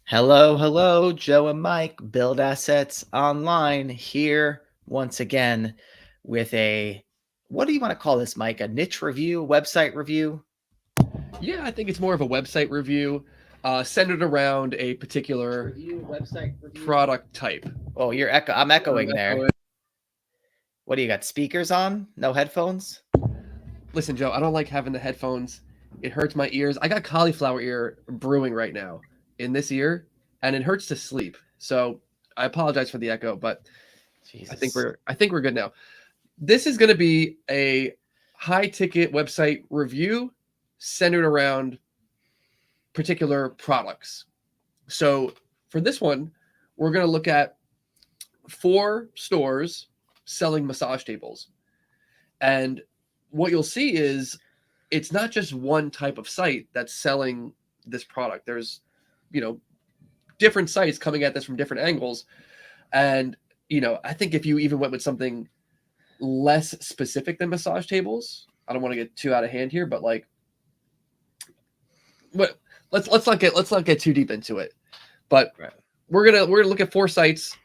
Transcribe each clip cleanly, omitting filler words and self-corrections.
Hello, hello, Joe and Mike, Build Assets Online here once again with what do you want to call this, Mike? A niche review, website review? Yeah, I think it's more of a website review centered around a particular Website review. product type. Oh, I'm echoing there. What do you got? Speakers on? No headphones? Listen, Joe, I don't like having the headphones. It hurts my ears. I got cauliflower ear brewing right now in this ear, and it hurts to sleep. So I apologize for the echo, but Jesus. I think we're good now. This is going to be a high ticket website review centered around particular products. So for this one, we're going to look at 4 stores selling massage tables. And what you'll see is it's not just one type of site that's selling this product. There's, you know, different sites coming at this from different angles. And, I think if you even went with something less specific than massage tables, I don't want to get too out of hand here, but like what let's not get too deep into it. But Right. we're gonna look at 4 sites.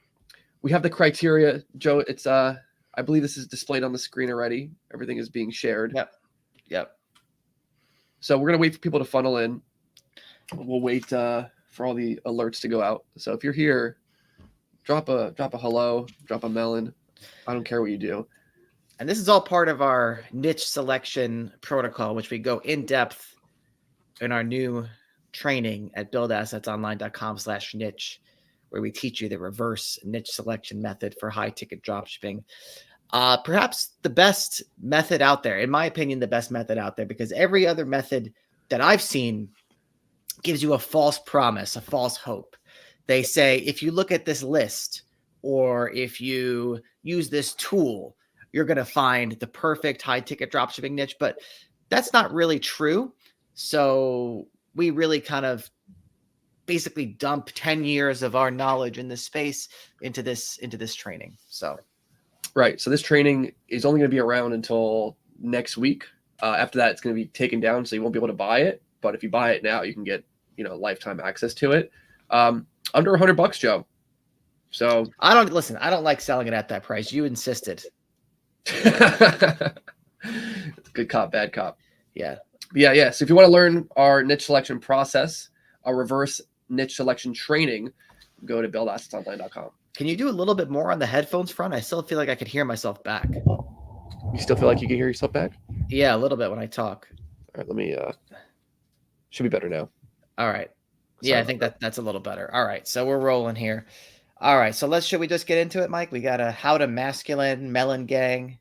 We have the criteria, Joe. It's I believe this is displayed on the screen already. Everything is being shared. Yep. Yep. So we're gonna wait for people to funnel in. We'll wait for all the alerts to go out. So if you're here, drop a hello, drop a melon. I don't care what you do. And this is all part of our niche selection protocol, which we go in depth in our new training at buildassetsonline.com/niche, where we teach you the reverse niche selection method for high ticket dropshipping. Perhaps the best method out there, in my opinion, the best method out there, because every other method that I've seen gives you a false promise, a false hope. They say, if you look at this list or if you use this tool, you're going to find the perfect high ticket dropshipping niche, but that's not really true. So we really kind of basically dump 10 years of our knowledge in this space into this training. So Right. So this training is only going to be around until next week. After that, it's going to be taken down, so you won't be able to buy it. But if you buy it now, you can get lifetime access to it. Under $100, Joe. So I don't like selling it at that price. You insisted. good cop, bad cop. Yeah. Yeah. So if you want to learn our niche selection process, our reverse niche selection training, go to buildassetsonline.com. Can you do a little bit more on the headphones front? I still feel like I could hear myself back. You still feel like you can hear yourself back? Yeah, a little bit when I talk. All right, let me should be better now. All right. Yeah, I think that's a little better. All right. So we're rolling here. All right. So should we just get into it, Mike? We got a how to masculine melon gang.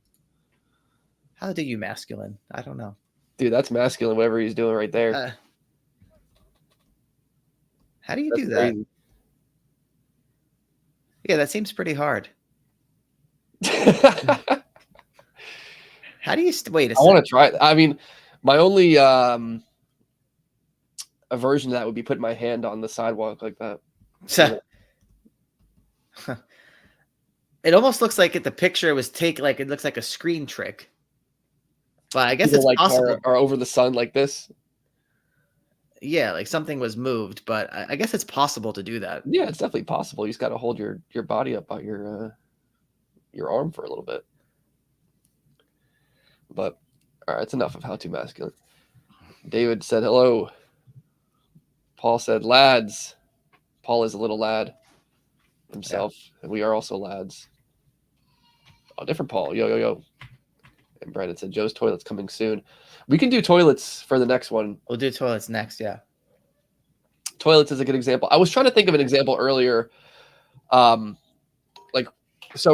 How do you masculine? I don't know. Dude, that's masculine, whatever he's doing right there. How do you do that? Crazy. Yeah, that seems pretty hard. How do you wait a second? I want to try it. I mean, my only aversion to that would be putting my hand on the sidewalk like that. It almost looks like the picture was taken, like it looks like a screen trick. But I guess people it's possible. Are over the sun like this. Yeah, like something was moved, but I guess it's possible to do that. Yeah, it's definitely possible. You just got to hold your body up by your arm for a little bit. But all right, it's enough of how to masculine. David said hello. Paul said lads. Paul is a little lad himself, and we are also lads. Oh, different Paul. Yo. And Brandon said Joe's toilet's coming soon. We can do toilets for the next one. We'll do toilets next, yeah. Toilets is a good example. I was trying to think of an example earlier. So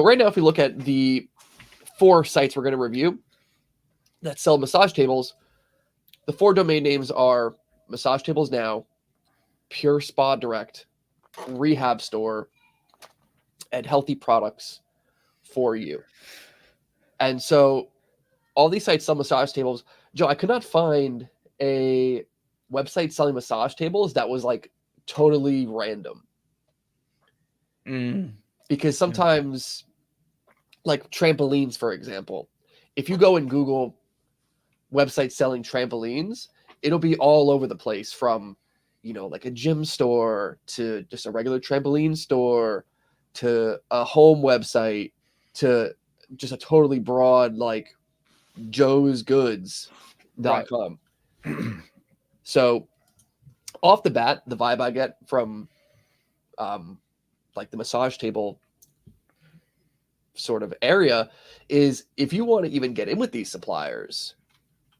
right now, if we look at the 4 sites we're going to review that sell massage tables, the 4 domain names are Massage Tables Now, Pure Spa Direct, Rehab Store, and Healthy Products for You. And so all these sites sell massage tables. Joe, I could not find a website selling massage tables that was like totally random. Because sometimes, like trampolines, for example, if you go and Google websites selling trampolines, it'll be all over the place from, like a gym store to just a regular trampoline store to a home website to just a totally broad like joesgoods.com. So off the bat, the vibe I get from like the massage table sort of area is if you want to even get in with these suppliers,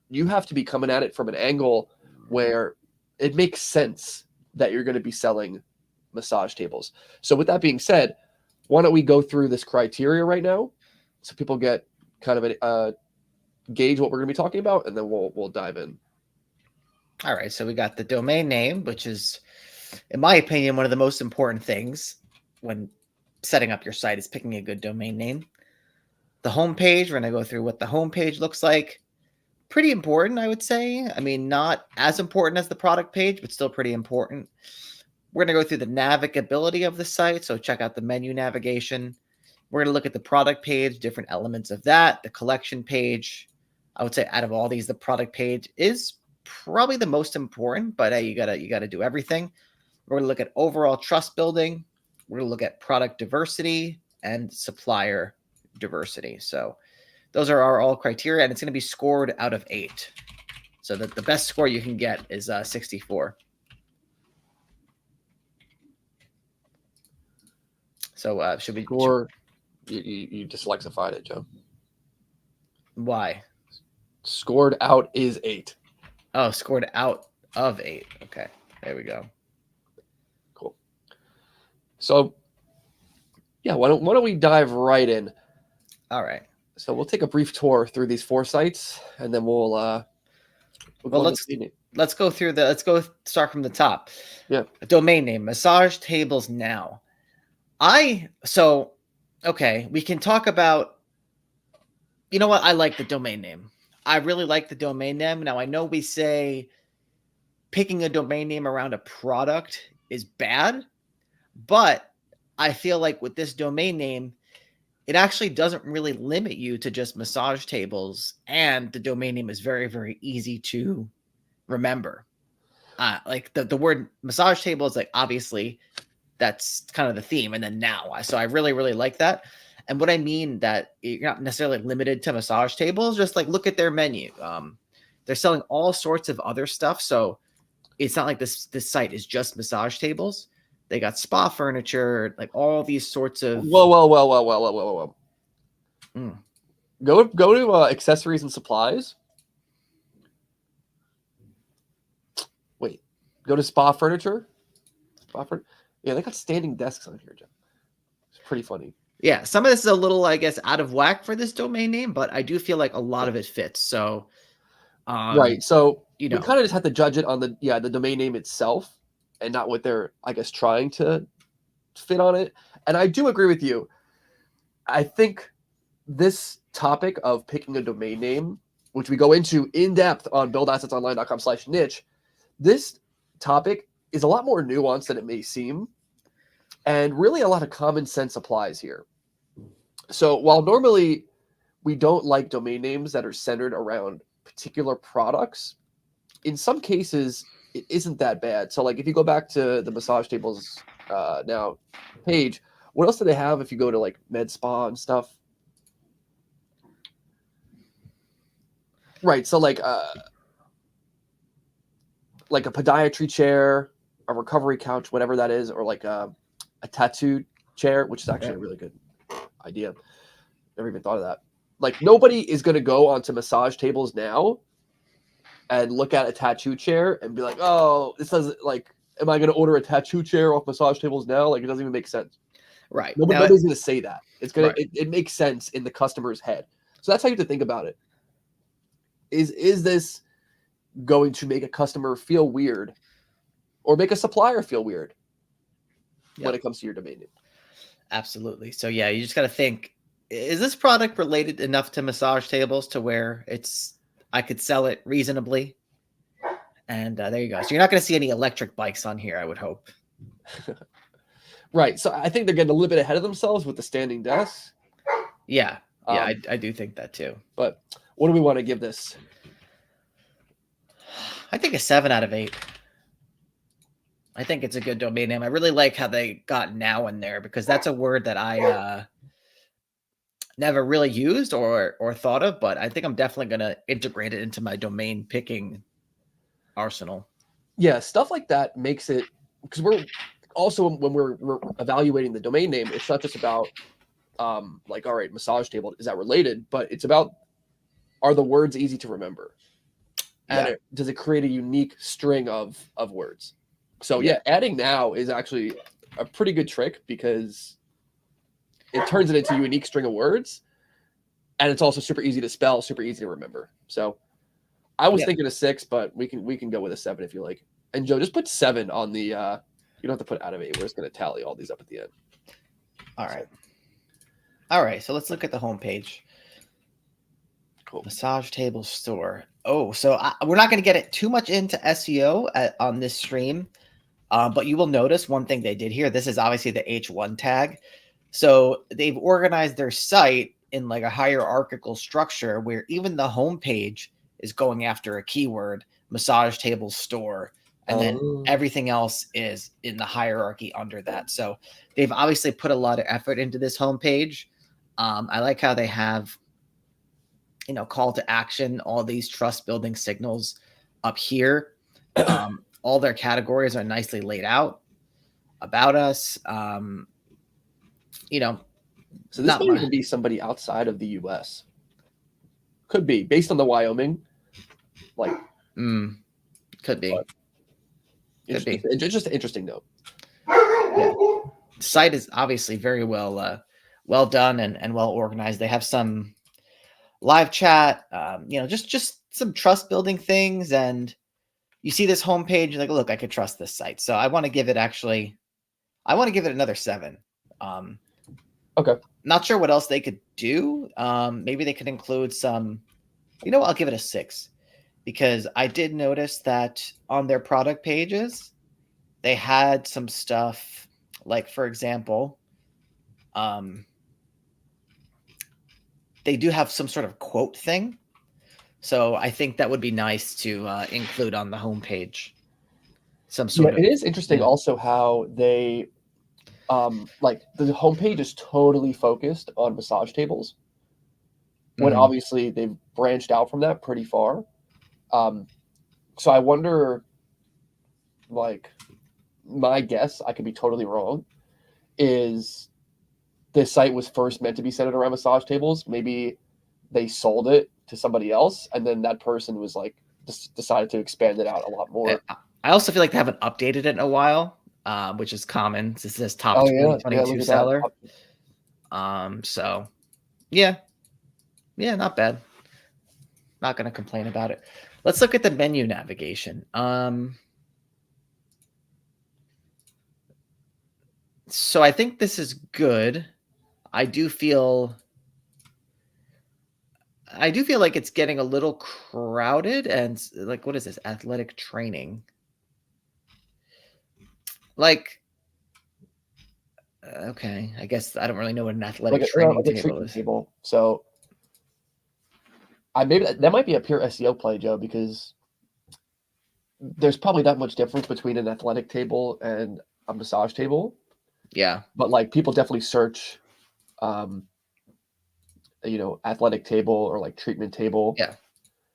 you have to be coming at it from an angle where it makes sense that you're going to be selling massage tables. So with that being said, why don't we go through this criteria right now so people get kind of a gauge what we're going to be talking about, and then we'll dive in. All right, so we got the domain name, which is, in my opinion, one of the most important things when setting up your site is picking a good domain name. The homepage, we're going to go through what the homepage looks like. Pretty important, I would say. I mean, not as important as the product page, but still pretty important. We're going to go through the navigability of the site, so check out the menu navigation. We're going to look at the product page, different elements of that, the collection page. I would say out of all these, the product page is probably the most important, but hey, you gotta do everything. We're going to look at overall trust building. We're going to look at product diversity and supplier diversity. So those are our all criteria, and it's going to be scored out of 8. So that the best score you can get is 64. So should we score? You dyslexified it, Joe. Why? Scored out is 8. Oh, scored out of 8. Okay, there we go. Cool. So, yeah, why don't we dive right in? All right. So we'll take a brief tour through these 4 sites, and then we'll let's go through the start from the top. Yeah. A domain name, Massage Tables Now. Okay, we can talk about, you know what? I like the domain name. I really like the domain name. Now, I know we say picking a domain name around a product is bad, but I feel like with this domain name, it actually doesn't really limit you to just massage tables, and the domain name is very, very easy to remember. Like the word massage table is like, obviously that's kind of the theme, and then now. So I really, really like that. And what I mean that you're not necessarily limited to massage tables, just like look at their menu. They're selling all sorts of other stuff. So it's not like this site is just massage tables. They got spa furniture, like all these sorts of. Whoa. Go to accessories and supplies. Wait, go to spa furniture. Yeah, they got standing desks on here, Jeff. It's pretty funny. Yeah, some of this is a little, I guess, out of whack for this domain name, but I do feel like a lot of it fits. So, right. So we kind of just have to judge it on the domain name itself, and not what they're, I guess, trying to fit on it. And I do agree with you. I think this topic of picking a domain name, which we go into in depth on buildassetsonline.com/niche, this topic is a lot more nuanced than it may seem. And really a lot of common sense applies here. So while normally we don't like domain names that are centered around particular products, in some cases, it isn't that bad. So like if you go back to the massage tables now page, what else do they have if you go to like med spa and stuff? Right. So like a podiatry chair, a recovery couch, whatever that is, or like a tattoo chair, which is actually a really good idea. Never even thought of that. Like nobody is going to go onto massage tables now and look at a tattoo chair and be like, oh, this doesn't, like, am I going to order a tattoo chair off massage tables now? Like, it doesn't even make sense. Right. Nobody's going to say that. It's going to, it makes sense in the customer's head. So that's how you have to think about it. Is this going to make a customer feel weird or make a supplier feel weird when it comes to your domain name? Absolutely. So yeah, you just got to think, is this product related enough to massage tables to where I could sell it reasonably? And there you go. So you're not going to see any electric bikes on here, I would hope. Right. So I think they're getting a little bit ahead of themselves with the standing desks. Yeah. Yeah, I do think that too. But what do we want to give this? I think a 7 out of 8. I think it's a good domain name. I really like how they got now in there because that's a word that I never really used or thought of, but I think I'm definitely going to integrate it into my domain picking arsenal. Yeah, stuff like that makes it, because we're also, when we're evaluating the domain name, it's not just about like, all right, massage table, is that related? But it's about, are the words easy to remember? Yeah. And does it create a unique string of words? So Yeah. adding now is actually a pretty good trick because it turns it into a unique string of words, and it's also super easy to spell, super easy to remember. So I was thinking a 6, but we can go with a 7 if you like. And Joe, just put 7 on the. You don't have to put out of 8. We're just going to tally all these up at the end. All right. All right. So let's look at the homepage. Cool. Massage table store. Oh, so we're not going to get it too much into SEO on this stream, but you will notice one thing they did here. This is obviously the H1 tag. So they've organized their site in like a hierarchical structure where even the homepage is going after a keyword, massage table store, and then everything else is in the hierarchy under that. So they've obviously put a lot of effort into this homepage. I like how they have, call to action, all these trust building signals up here. All their categories are nicely laid out about us. So this might even be somebody outside of the U.S. Could be based on the Wyoming. Like, could be. Could be. It's just an interesting note. Yeah. The site is obviously very well done and well organized. They have some live chat, just some trust building things. And you see this homepage, you're like, look, I could trust this site. So I want to give it another 7. Okay. Not sure what else they could do. Maybe they could include some, I'll give it a 6 because I did notice that on their product pages, they had some stuff like, for example, they do have some sort of quote thing. So I think that would be nice to include on the homepage. Some sort of. It is interesting also how they, like the homepage is totally focused on massage tables, when obviously they've branched out from that pretty far. So I wonder, like, my guess, I could be totally wrong, is this site was first meant to be centered around massage tables. Maybe they sold it to somebody else, and then that person was like, decided to expand it out a lot more. I also feel like they haven't updated it in a while, which is common. This says top 2022 seller. So yeah, not bad. Not going to complain about it. Let's look at the menu navigation. So I think this is good. I do feel like it's getting a little crowded and like, what is this? Athletic training. Like, okay, I guess I don't really know what an athletic training table is. So maybe that might be a pure SEO play, Joe, because there's probably not much difference between an athletic table and a massage table. Yeah. But like people definitely search, athletic table or like treatment table. Yeah.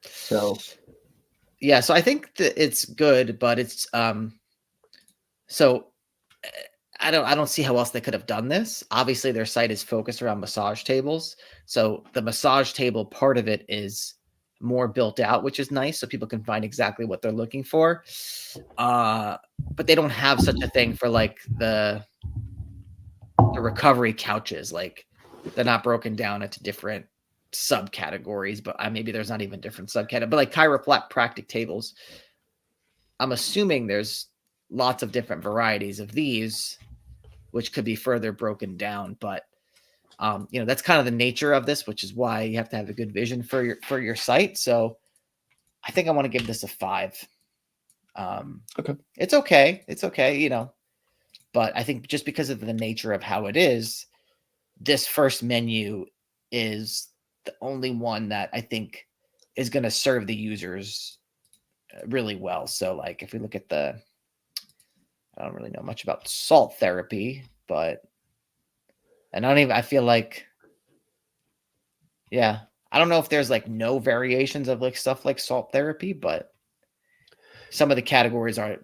So yeah, so I think that it's good, but it's so I don't see how else they could have done this. Obviously, their site is focused around massage tables, so the massage table part of it is more built out, which is nice, so people can find exactly what they're looking for. But they don't have such a thing for like the recovery couches. Like they're not broken down into different subcategories, but maybe there's not even different subcategories. But like chiropractic tables, I'm assuming there's lots of different varieties of these, which could be further broken down. But that's kind of the nature of this, which is why you have to have a good vision for your site. So I think I want to give this a 5. Okay. It's okay. It's okay, but I think just because of the nature of how it is, this first menu is the only one that I think is going to serve the users really well. So like if we look at the I don't really know much about salt therapy, but I feel like, yeah, I don't know if there's like no variations of like stuff like salt therapy, but some of the categories are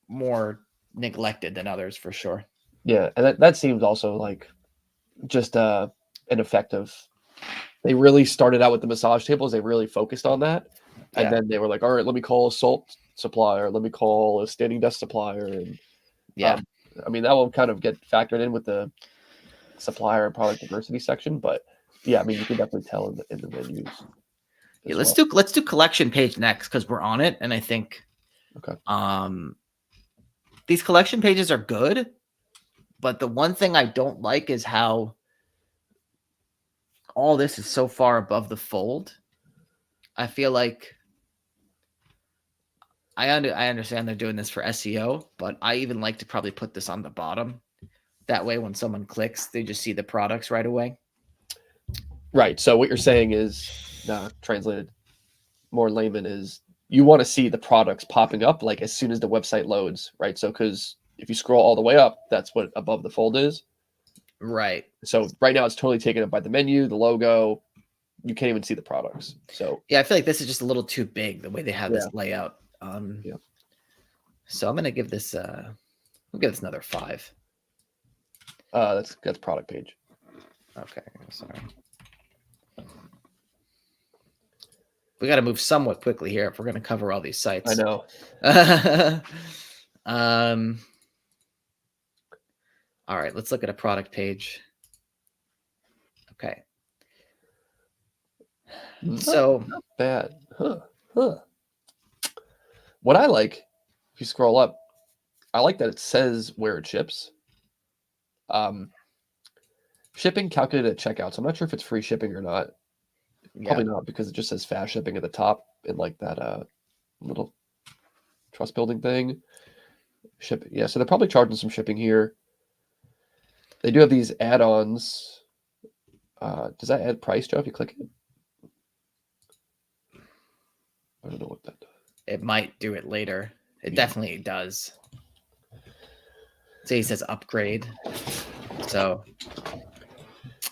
more neglected than others for sure. Yeah, and that seems also like just ineffective. They really started out with the massage tables. They really focused on that, and Yeah. then they were like, "All right, let me call a salt supplier. Let me call a standing desk supplier." And Yeah. I mean, that will kind of get factored in with the supplier and product diversity section. But yeah, I mean, you can definitely tell in the menus Yeah, as let's well. do collection page next because we're on it, and I think Okay. these collection pages are good, but the one thing I don't like is how all this is so far above the fold. I feel like I understand they're doing this for SEO, but I even like to probably put this on the bottom. That way, when someone clicks, they just see the products right away. Right. So what you're saying is, translated more layman, is you want to see the products popping up like as soon as the website loads, right? So because if you scroll all the way up, that's what above the fold is. Right. So right now it's totally taken up by the menu, the logo. You can't even see the products. So Yeah, I feel like this is just a little too big the way they have yeah, this layout. yeah. So I'm gonna give this I'll give this another 5. That's product page. Okay, sorry. We got to move somewhat quickly here if we're going to cover all these sites. I know. All right, let's look at a product page. Okay. So Not bad. Huh. What I like, if you scroll up, I like that it says where it ships. Shipping calculated at checkout. So I'm not sure if it's free shipping or not. yeah, Probably not, because it just says fast shipping at the top in like that little trust building thing. Shipping. Yeah, so they're probably charging some shipping here. They do have these add-ons. Does that add price, Joe, if you click it? I don't know what that does. it might do it later. It Yeah. definitely does. So he says upgrade. So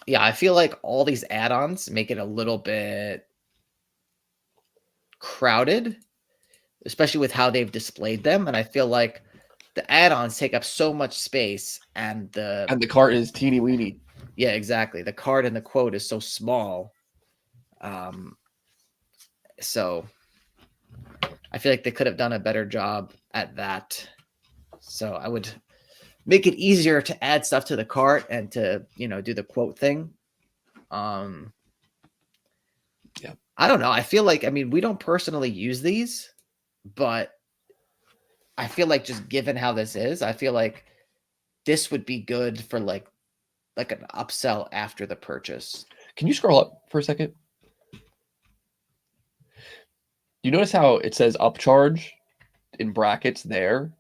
yeah, I feel like all these add-ons make it a little bit crowded, especially with how they've displayed them. And I feel like the add-ons take up so much space, and And the cart is teeny weeny. yeah, exactly. The card and the quote is so small. So I feel like they could have done a better job at that. So I would make it easier to add stuff to the cart and to, do the quote thing. Yeah. I don't know. I feel like, we don't personally use these, but I feel like just given how this is, I feel like this would be good for like an upsell after the purchase. Can you scroll up for a second? You notice how it says upcharge in brackets there?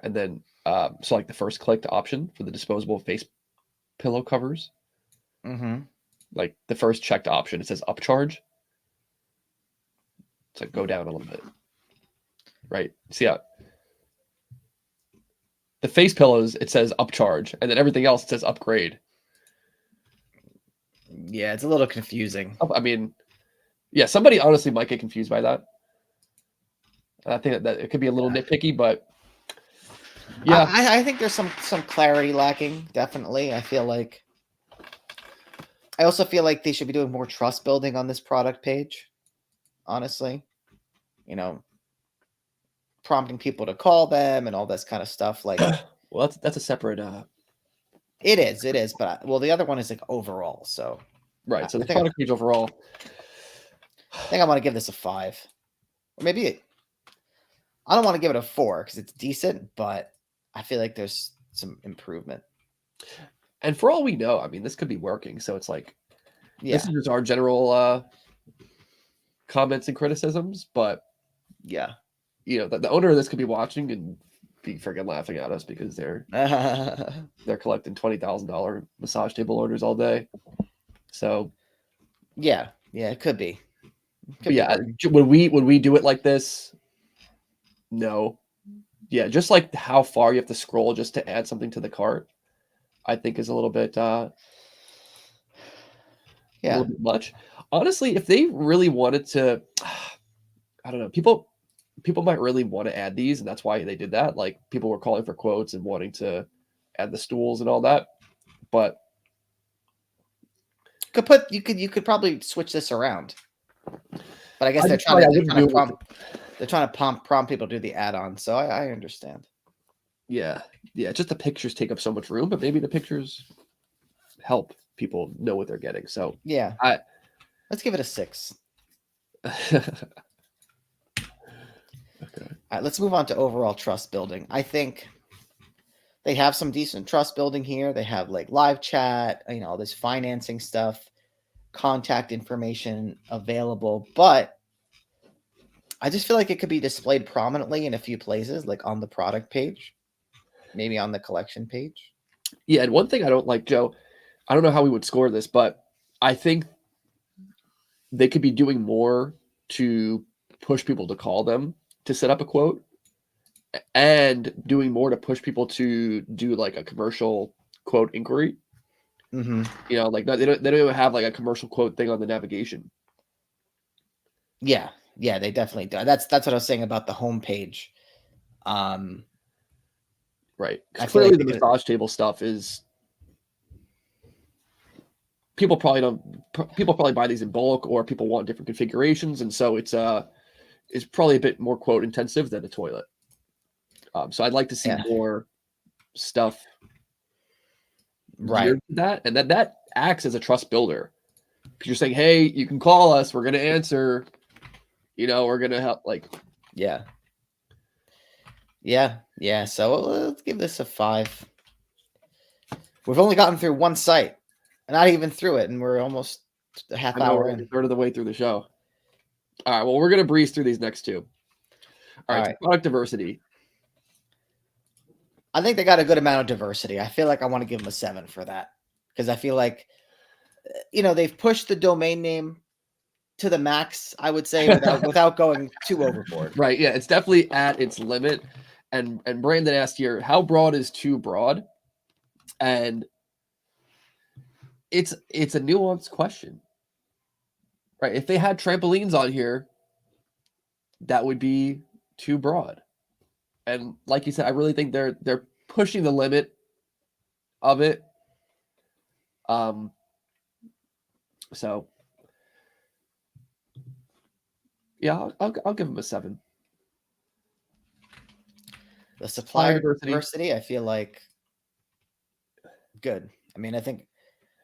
And then, so like the first clicked option for the disposable face pillow covers, Mm-hmm. like the first checked option, it says upcharge. It's like go down a little bit, right? See how the face pillows, it says upcharge, and then everything else it says upgrade. Yeah, it's a little confusing. I mean, yeah, somebody honestly might get confused by that. I think that it could be a little nitpicky, but yeah, I think there's some clarity lacking. Definitely, I also feel like they should be doing more trust building on this product page. Honestly, prompting people to call them and all this kind of stuff. Like, well, that's a separate. it is. But the other one is like overall. So Right. So I the think product page overall, I think I want to give this a 5, or maybe I don't want to give it a 4 because it's decent, but I feel like there's some improvement. and for all we know, I mean, this could be working. So it's like, Yeah, this is just our general comments and criticisms, but yeah. the owner of this could be watching and be freaking laughing at us because they're collecting $20,000 massage table orders all day. So Yeah, it could be. but yeah, would we do it like this? No, Yeah, just like how far you have to scroll just to add something to the cart, I think is a little bit much. Honestly, if they really wanted to, I don't know, people might really want to add these, and that's why they did that. Like people were calling for quotes and wanting to add the stools and all that. But you could probably switch this around. But I guess I they're just thought I trying wouldn't do it. to prompt people to do the add-on. So I understand. Yeah, just the pictures take up so much room, but maybe the pictures help people know what they're getting. So Yeah. I Let's give it a 6. okay. All right, let's move on to overall trust building. I think they have some decent trust building here. They have like live chat, all this financing stuff, contact information available, but I just feel like it could be displayed prominently in a few places, like on the product page, maybe on the collection page. Yeah, and one thing I don't like, Joe, I don't know how we would score this, but I think they could be doing more to push people to call them to set up a quote, and doing more to push people to do like a commercial quote inquiry. Mm-hmm. Like they don't even have like a commercial quote thing on the navigation. Yeah, they definitely do. That's what I was saying about the homepage. Right. I feel Clearly like the massage table stuff is people probably buy these in bulk, or people want different configurations, and so it's probably a bit more quote intensive than a toilet. So I'd like to see more stuff right to that, and that acts as a trust builder. Because you're saying, hey, you can call us, we're going to answer, we're going to help. Like, yeah. So let's give this a 5. We've only gotten through one site, not even through it, and we're almost a half hour in. A third of the way through the show. All right, well, we're going to breeze through these next two. All right. Product diversity. I think they got a good amount of diversity. I feel like I want to give them a 7 for that, because I feel like, they've pushed the domain name to the max, I would say, without going too overboard. Right. Yeah, it's definitely at its limit. And Brandon asked here, how broad is too broad? And it's a nuanced question. Right? If they had trampolines on here, that would be too broad. And like you said, I really think they're pushing the limit of it. So yeah, I'll give them a 7. The supplier diversity, I feel like good. I mean, I think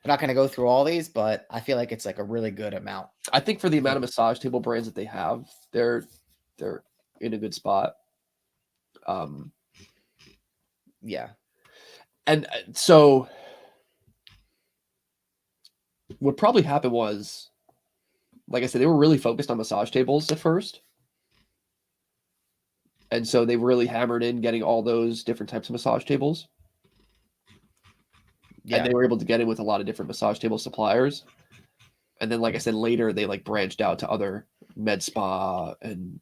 we're not going to go through all these, but I feel like it's like a really good amount. I think for the amount of massage table brands that they have, they're in a good spot. Yeah. And so what probably happened was, like I said, they were really focused on massage tables at first. And so they really hammered in getting all those different types of massage tables. Yeah. And they were able to get in with a lot of different massage table suppliers. And then, like I said, later they like branched out to other med spa and,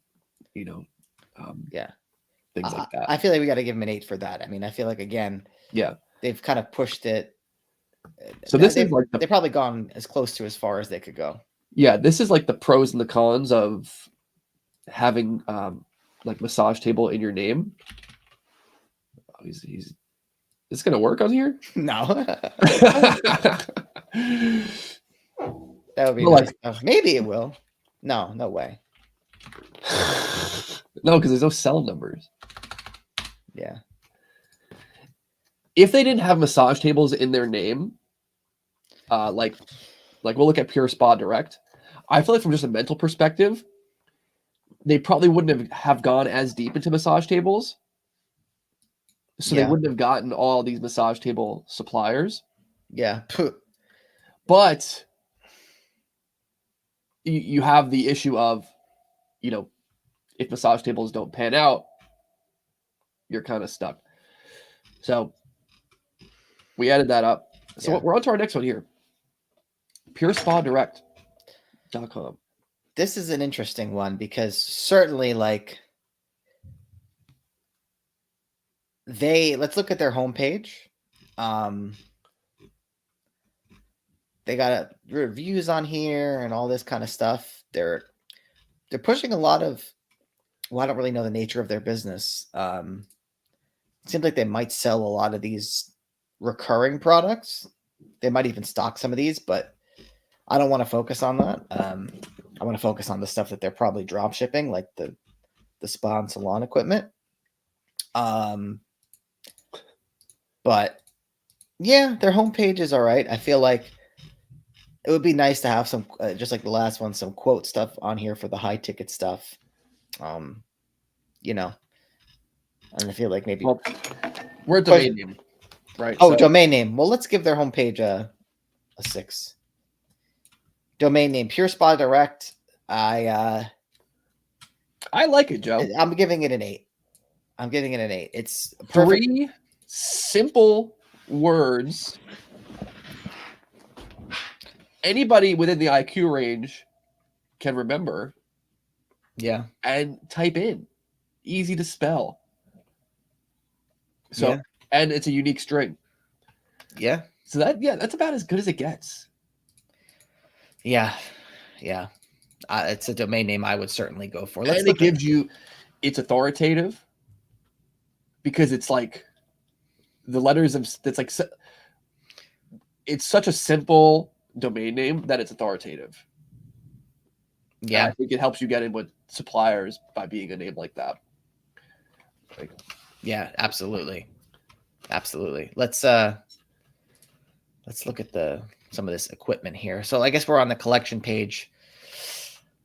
things like that. I feel like we got to give them an 8 for that. I mean, I feel like, again, they've kind of pushed it. So this is like they've probably gone as close to as far as they could go. Yeah, this is like the pros and the cons of having like massage table in your name. Oh, he's is this gonna work on here? No. That would be nice. Maybe it will. No way. No, because there's no cell numbers. Yeah. If they didn't have massage tables in their name, like we'll look at Pure Spa Direct. I feel like from just a mental perspective, they probably wouldn't have gone as deep into massage tables. So they wouldn't have gotten all these massage table suppliers. Yeah. But you have the issue of, if massage tables don't pan out, you're kind of stuck. So we added that up. So we're on to our next one here. PureSpaDirect.com. This is an interesting one because certainly, like, let's look at their homepage. They got reviews on here and all this kind of stuff. They're pushing a lot of. Well, I don't really know the nature of their business. It seems like they might sell a lot of these recurring products. They might even stock some of these, but I don't want to focus on that. I want to focus on the stuff that they're probably drop shipping, like the spa and salon equipment. But yeah, their homepage is all right. I feel like it would be nice to have some, just like the last one, some quote stuff on here for the high ticket stuff. You know, and I feel like maybe we're a domain name, right? Oh, so, domain name. Well, let's give their homepage a 6. Domain name, Pure Spa Direct. I like it, Joe. I'm giving it an 8. I'm giving it an 8. It's perfect. 3 simple words. Anybody within the IQ range can remember. Yeah. And type in. Easy to spell. So, and it's a unique string. Yeah. So that's about as good as it gets. Yeah. Yeah. It's a domain name I would certainly go for. And it gives you, it's authoritative because it's like the letters of, it's like, it's such a simple domain name that it's authoritative. Yeah. And I think it helps you get in with suppliers by being a name like that. Yeah, absolutely. Absolutely. Let's look at some of this equipment here. So I guess we're on the collection page.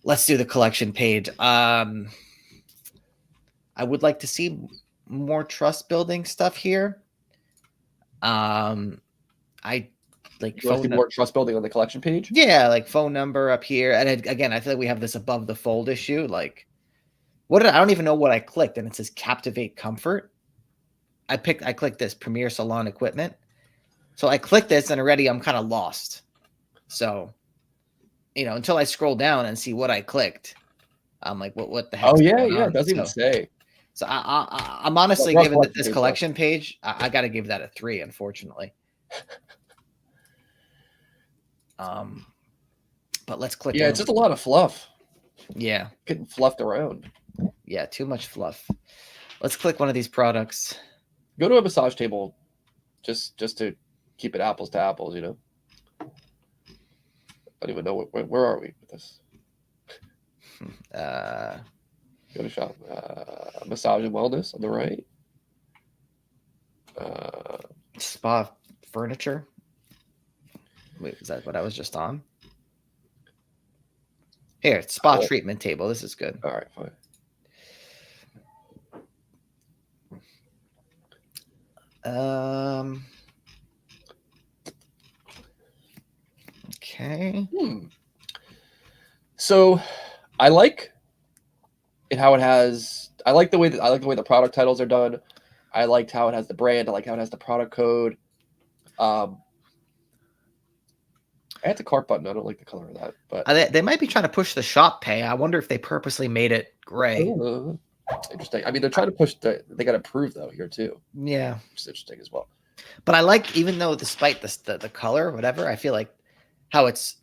Let's do the collection page. I would like to see more trust building stuff here. I like more trust building on the collection page. Yeah, like phone number up here. And again, I feel like we have this above the fold issue. Like, I don't even know what I clicked, and it says Captivate Comfort. I clicked this Premier Salon Equipment. So I clicked this, and already I'm kind of lost. So, until I scroll down and see what I clicked, I'm like, what the heck? Oh yeah, it doesn't even say. So I'm honestly giving this collection page, I got to give that a 3, unfortunately. But let's click. Yeah, it's just a lot of fluff. Yeah, getting fluffed around. Yeah, too much fluff. Let's click one of these products. Go to a massage table, just to keep it apples to apples. I don't even know where are we with this. Go to shop. Massage and wellness on the right. Spa furniture. Wait, is that what I was just on? Here, spa treatment table. This is good. All right, fine. Okay. So, I like it how it has. I like the way the product titles are done. I liked how it has the brand. I like how it has the product code. I had the cart button. I don't like the color of that, but they might be trying to push the shop pay. I wonder if they purposely made it gray. Interesting. I mean, they're trying to push they got approved though here too. Yeah, which is interesting as well. But I like, even though despite the color, whatever, I feel like how it's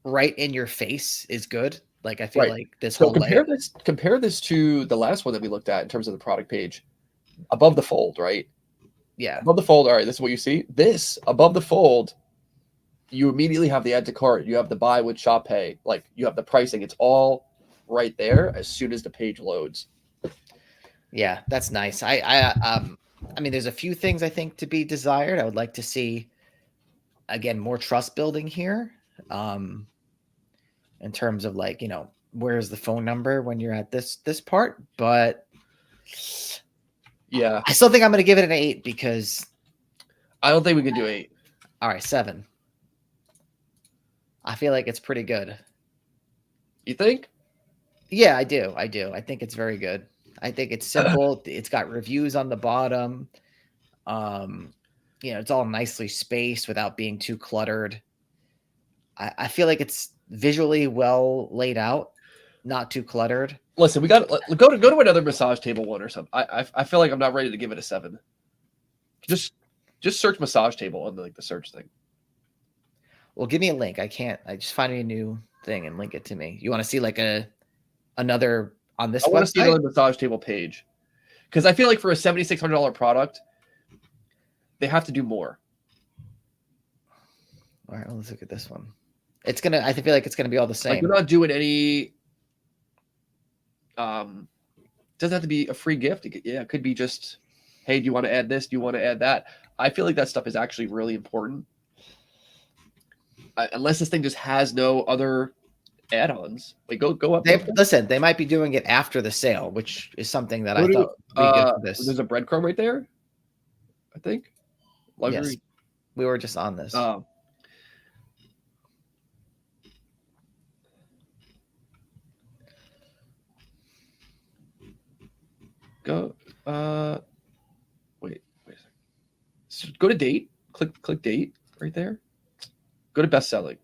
right in your face is good. Like I feel like this whole compare this to the last one that we looked at in terms of the product page. Above the fold, right? Yeah. Above the fold. All right, this is what you see. This above the fold, you immediately have the add to cart. You have the buy with shop pay. Like you have the pricing. It's all right there as soon as the page loads. Yeah, that's nice. I mean, there's a few things I think to be desired. I would like to see, again, more trust building here. In terms of like, where's the phone number when you're at this part, but yeah, I still think I'm going to give it an 8 because I don't think we can do 8. All right, 7. I feel like it's pretty good. You think? Yeah, I do. I think it's very good. I think it's simple. It's got reviews on the bottom. It's all nicely spaced without being too cluttered. I feel like it's visually well laid out, not too cluttered. Listen, we got go to another massage table one or something. I feel like I'm not ready to give it a 7. Just search massage table on the search thing. Well, give me a link. I can't. I just find me a new thing and link it to me. You want to see like another on this I want to see website? another massage table page because I feel like for a $7,600 product, they have to do more. All right, well, let's look at this one. It's gonna. I feel like it's gonna be all the same. Like we're not doing any. Doesn't have to be a free gift. It could be just, hey, do you want to add this? Do you want to add that? I feel like that stuff is actually really important. Unless this thing just has no other add-ons. Like go up. Listen, they might be doing it after the sale, which is something that I thought would be good for this. There's a breadcrumb right there, I think. Luxury. Yes, we were just on this. Go. Wait a second. So go to date. Click date right there. Go to best selling.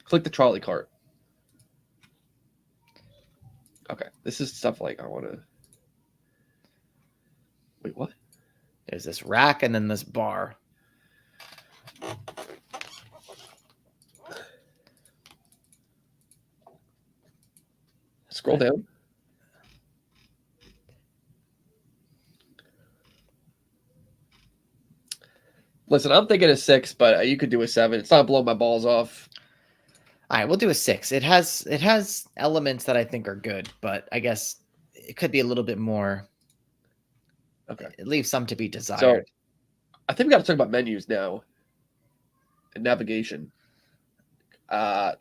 Click the trolley cart. Okay, this is stuff like I want to. Wait, what? There's this rack and then this bar. Scroll down. Listen, I'm thinking a 6, but you could do a 7. It's not blowing my balls off. All right, we'll do a 6. It has elements that I think are good, but I guess it could be a little bit more. Okay. It leaves some to be desired. So I think we got to talk about menus now and navigation. I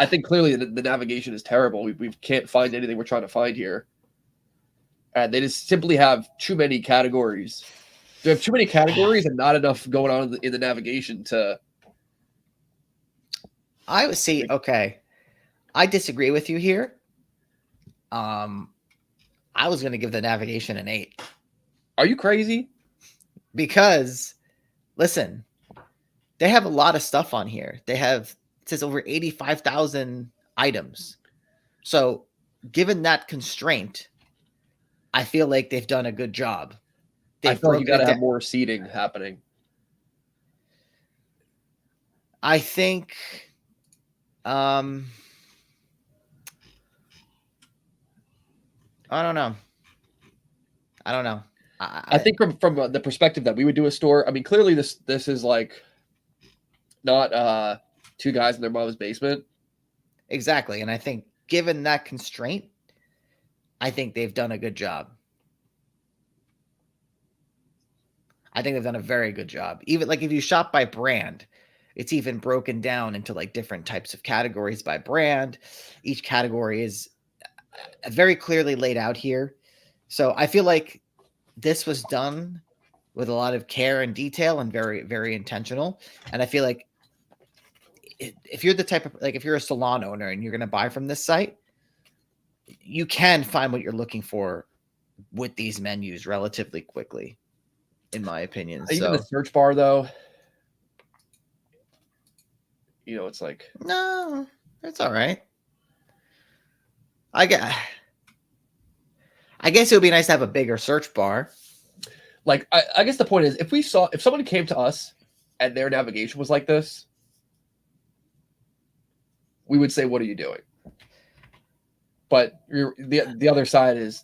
think clearly the navigation is terrible. We can't find anything we're trying to find here. And they just simply have too many categories. They have too many categories and not enough going on in the navigation to. I would see. Okay, I disagree with you here. I was going to give the navigation an 8. Are you crazy? Because, listen, they have a lot of stuff on here. They have, it says over 85,000 items. So, given that constraint, I feel like they've done a good job. I feel like you got to have more seating happening. I think, I don't know. I think from the perspective that we would do a store, I mean, clearly this is like not 2 guys in their mom's basement. Exactly. And I think given that constraint, I think they've done a good job. I think they've done a very good job. Even like if you shop by brand, it's even broken down into like different types of categories by brand. Each category is very clearly laid out here. So I feel like this was done with a lot of care and detail and very, very intentional. And I feel like if you're the type of, like, if you're a salon owner and you're going to buy from this site, you can find what you're looking for with these menus relatively quickly, in my opinion. Even the search bar, though, it's like, no, it's all right. I guess it would be nice to have a bigger search bar. Like, I guess the point is, if someone came to us and their navigation was like this, we would say, "What are you doing?" But the other side is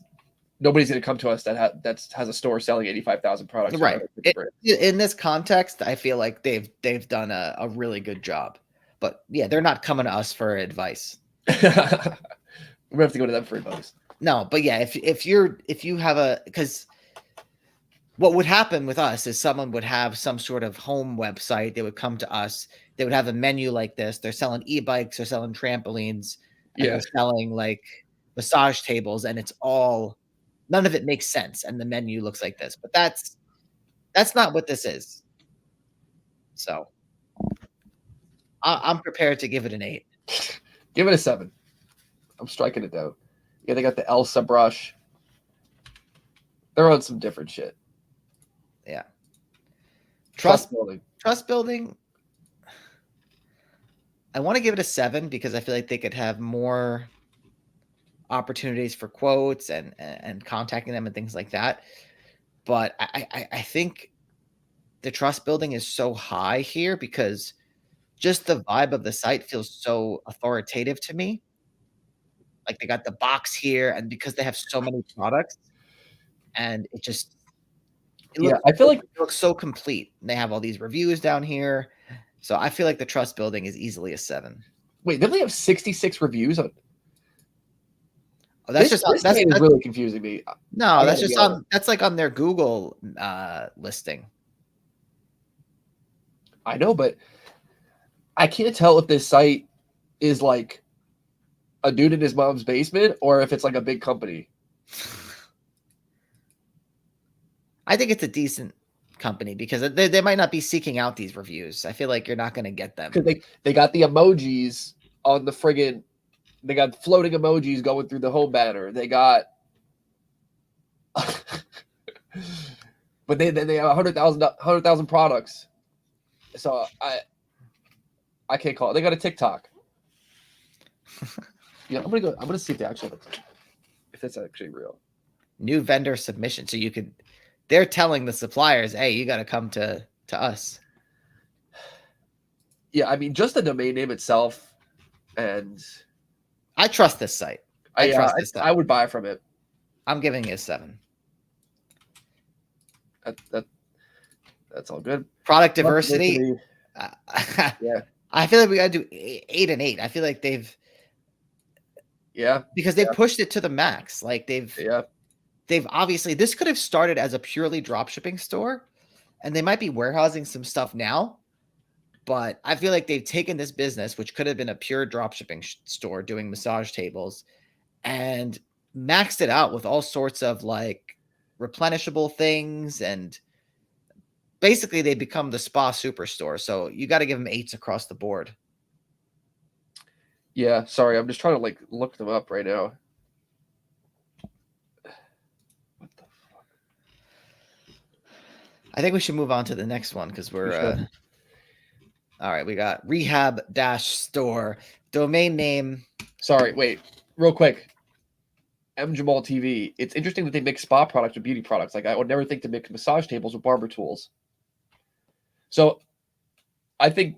nobody's going to come to us that has a store selling 85,000 products. Right. In this context, I feel like they've done a really good job. But yeah, they're not coming to us for advice. We have to go to them for advice. No, but yeah, if you have because what would happen with us is someone would have some sort of home website. They would come to us. They would have a menu like this. They're selling e-bikes. They're selling trampolines. And they're selling like massage tables, and it's all, none of it makes sense. And the menu looks like this, but that's not what this is. So I'm prepared to give it an 8. Give it a 7. I'm striking it down. Yeah, they got the Elsa brush. They're on some different shit. Yeah. Trust building. Trust building. I want to give it a 7 because I feel like they could have more opportunities for quotes and contacting them and things like that. but I think the trust building is so high here because just the vibe of the site feels so authoritative to me. Like, they got the box here, and because they have so many products, and it Yeah, looks I feel like it looks so complete. And they have all these reviews down here. So I feel like the trust building is easily a 7. wait, they only have 66 reviews on Oh, that's this. just This domain is really confusing me. no, I that's gotta just go. that's like on their Google listing. I know, but I can't tell if this site is like a dude in his mom's basement or if it's like a big company. I think it's a decent company because they might not be seeking out these reviews. I feel like you're not going to get them. Because they got the emojis on the friggin' they got floating emojis going through the home banner. They got but they have 100,000 products. So I can't call it. They got a TikTok. Yeah, I'm gonna see if they actually if that's actually real. New vendor submission. So they're telling the suppliers, hey, you got to come to us. Yeah, I mean, just the domain name itself, and I trust this site. I trust this site. I would buy from it. I'm giving it a 7. That's all good. Product diversity. Yeah. I feel like we got to do 8 and 8. I feel like they've because they've pushed it to the max. Like they've obviously, this could have started as a purely dropshipping store, and they might be warehousing some stuff now. But I feel like they've taken this business, which could have been a pure dropshipping store doing massage tables, and maxed it out with all sorts of like replenishable things. And basically, they become the spa superstore. So you got to give them 8s across the board. Yeah, sorry, I'm just trying to like look them up right now. What the fuck? I think we should move on to the next one because we're all right. We got Rehab -store domain name. Sorry, wait, real quick. M Jamal TV. It's interesting that they mix spa products with beauty products. Like I would never think to mix massage tables with barber tools. So I think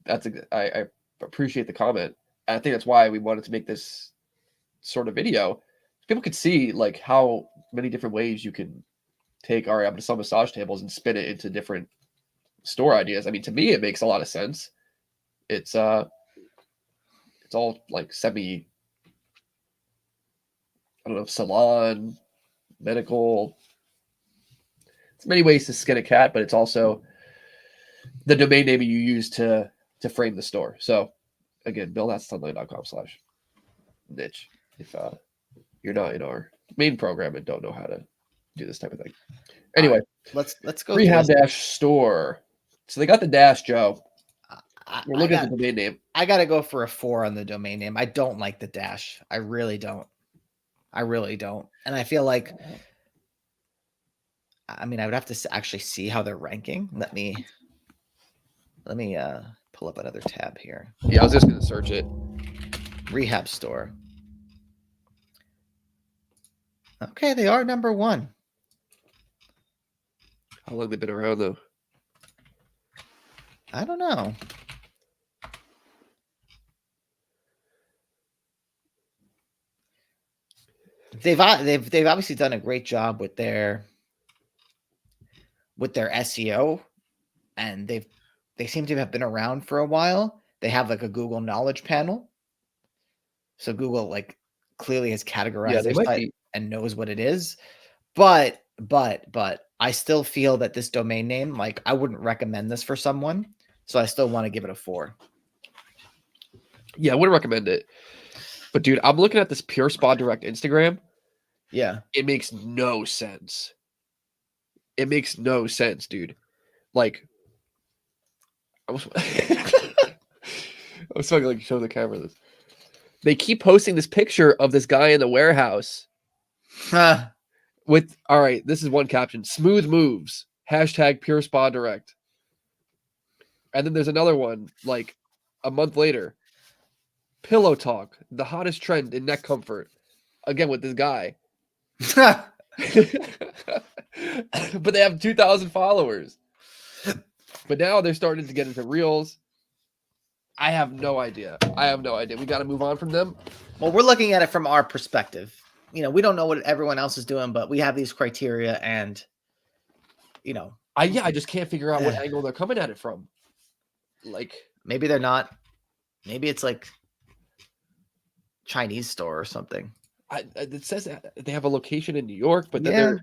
that's I appreciate the comment. I think that's why we wanted to make this sort of video. People could see like how many different ways you can take, all right, I'm going to sell massage tables and spin it into different store ideas. I mean, to me, it makes a lot of sense. It's all like semi, I don't know, salon, medical. It's many ways to skin a cat, but it's also the domain name you use to frame the store. So again, buildassetsonline.com/niche. If you're not in our main program and don't know how to do this type of thing. Anyway, let's go Rehab -store. So they got the dash, Joe. We're looking at the domain name. I got to go for a 4 on the domain name. I don't like the dash. I really don't. And I feel like, I mean, I would have to actually see how they're ranking. Let me pull up another tab here. Yeah, I was just going to search it. Rehab -store. Okay, they are number 1. How long have they been around, though? I don't know. They've obviously done a great job with their SEO, and they seem to have been around for a while. They have like a Google knowledge panel, so Google like clearly has categorized their site and knows what it is. But I still feel that this domain name, like I wouldn't recommend this for someone, so I still want to give it a 4. Yeah, I wouldn't recommend it. But dude, I'm looking at this Pure Spa Direct Instagram. Yeah, it makes no sense. It makes no sense, dude. Like, I was trying to like show the camera this. They keep posting this picture of this guy in the warehouse with, all right, this is one caption: smooth moves, #Pure Spa Direct. And then there's another one like a month later: pillow talk, the hottest trend in neck comfort. Again with this guy. But they have 2,000 followers. But now they're starting to get into reels. I have no idea. We got to move on from them. Well, we're looking at it from our perspective. You know, we don't know what everyone else is doing, but we have these criteria, and you know, I just can't figure out what angle they're coming at it from. Like, maybe they're not. Maybe it's like Chinese store or something. It says that they have a location in New York, but then